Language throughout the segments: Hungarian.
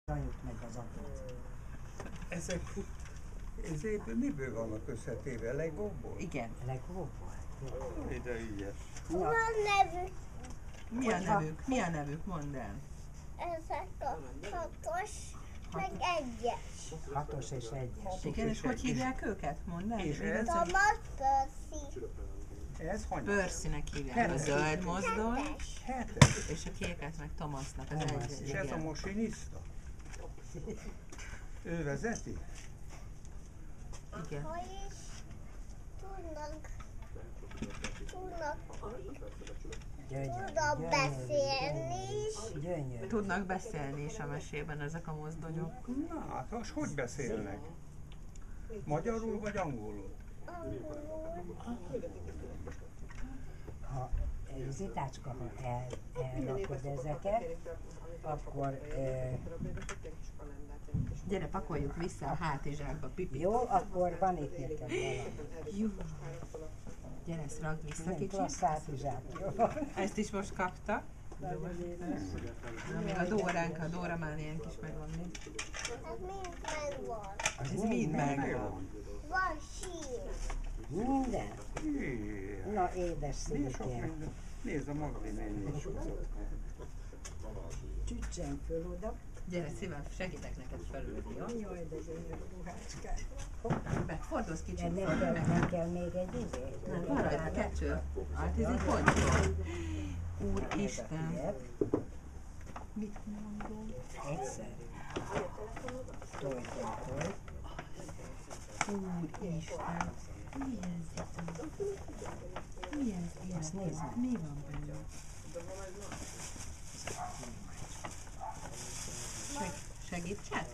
anyut meg az apót. Ezek miből vannak összetéve? Legóból? Igen. Legóból? Ide ügyes. Van nevük. Mi a nevük? Mondd el. Ezek a 6-os, meg 1-es. 6-os és 1-es. Igen, és hogy hívják őket? Mondd el. És ez? Thomas Percy. Ez hanyag? Percynek hívják. A zöld mozdony, 7-es. és a kéket meg Thomasnak. Az egy. És ez a Igen. mosinista? Ő vezeti? Igen. Hogy is tudnak beszélni is. Gyönyörű. Tudnak beszélni is a mesében ezek a mozdonyok. Na, hát most hogy beszélnek? Magyarul vagy angolul? Ha Zitácska, ha elrakod ezeket, akkor Gyere, pakoljuk vissza a hátizsákba, Pipi. jó, akkor van itt nekem valami. Jó. Gyere, ezt rakd vissza Nem kicsit. klassz hátizsákja van. Ezt is most kapta. Na, még a Dóránk, a Dóra már ilyen kis megvan még. Ez mind megvan. Ez mind megvan. Van sír. Minden. Jé, Na, édes milyen sok szívükért. minden. Nézd a Magdi néni. Csücsen föl oda. Gyere, szívem, segítek neked felülni, jó? Jaj, de gyönyörű ruhácskát. Be, fordulsz De kicsit. nem kell még egy izé? Nem, van rajta kettő. Hát ez így hogy? Úristen. Mit mondom? Egyszer. Tolj. Úristen. Mi ez itt? Mi ez? Ezt nézd meg. Mi van benne? Segítsek?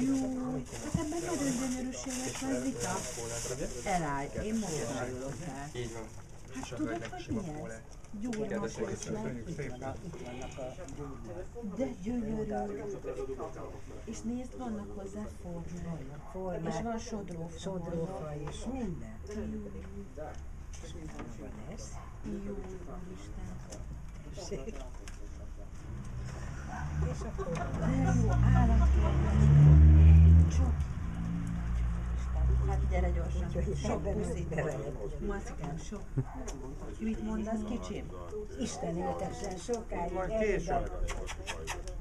Jó, hát ebben nagyon gyönyörűséges van Zita. Elállj, én most hallok el. Így van. Hát tudod, hogy mi ez? Gyúrnak hozzá. Itt vannak a gyúrnak. De gyönyörű. És nézd, vannak hozzá formák. Formák. És van sodrófa. Sodrófa és minden. És van ez. Jó, Úristen. Tessék. És akkor De jó, állatkertes. Csoki. Hát gyere gyorsan. Sok puszit. Macikám, sok. Mit mondasz, kicsim? Isten éltessen sokáig, Majd erőben, később.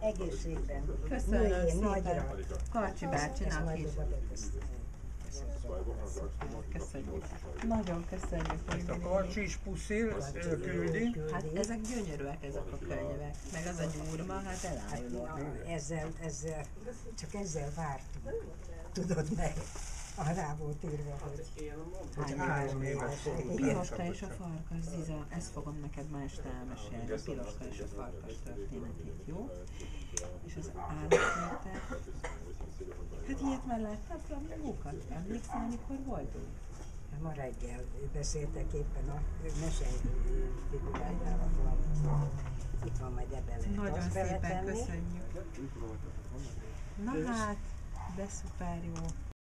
egészségben. Köszönöm Nőjél szépen. nagyra. Karcsi És bácsinak majd is. oda beteszem. Köszönjük. Nagyon köszönjük, hogy A Karcsi is puszil, ő küldi. hát ezek gyönyörűek ezek a könyvek. Meg az a gyúrma, hát elájulok. Ezzel, csak ezzel vártunk. Tudod meg, rá volt írva, hogy hány éves. Piroska és a farkas, Ziza, ezt fogom neked ma este elmesélni, a Piroska és a farkas történetét, jó? És az állatkertet, hát ilyet már láttál, Flamingokat? Emlékszel, amikor voltunk? Ma reggel beszéltek éppen a mesefigurájával valamit. Itt van, majd ebben lehet Nagyon azt szépen beletenni. köszönjük. Na hát, de szuper jó.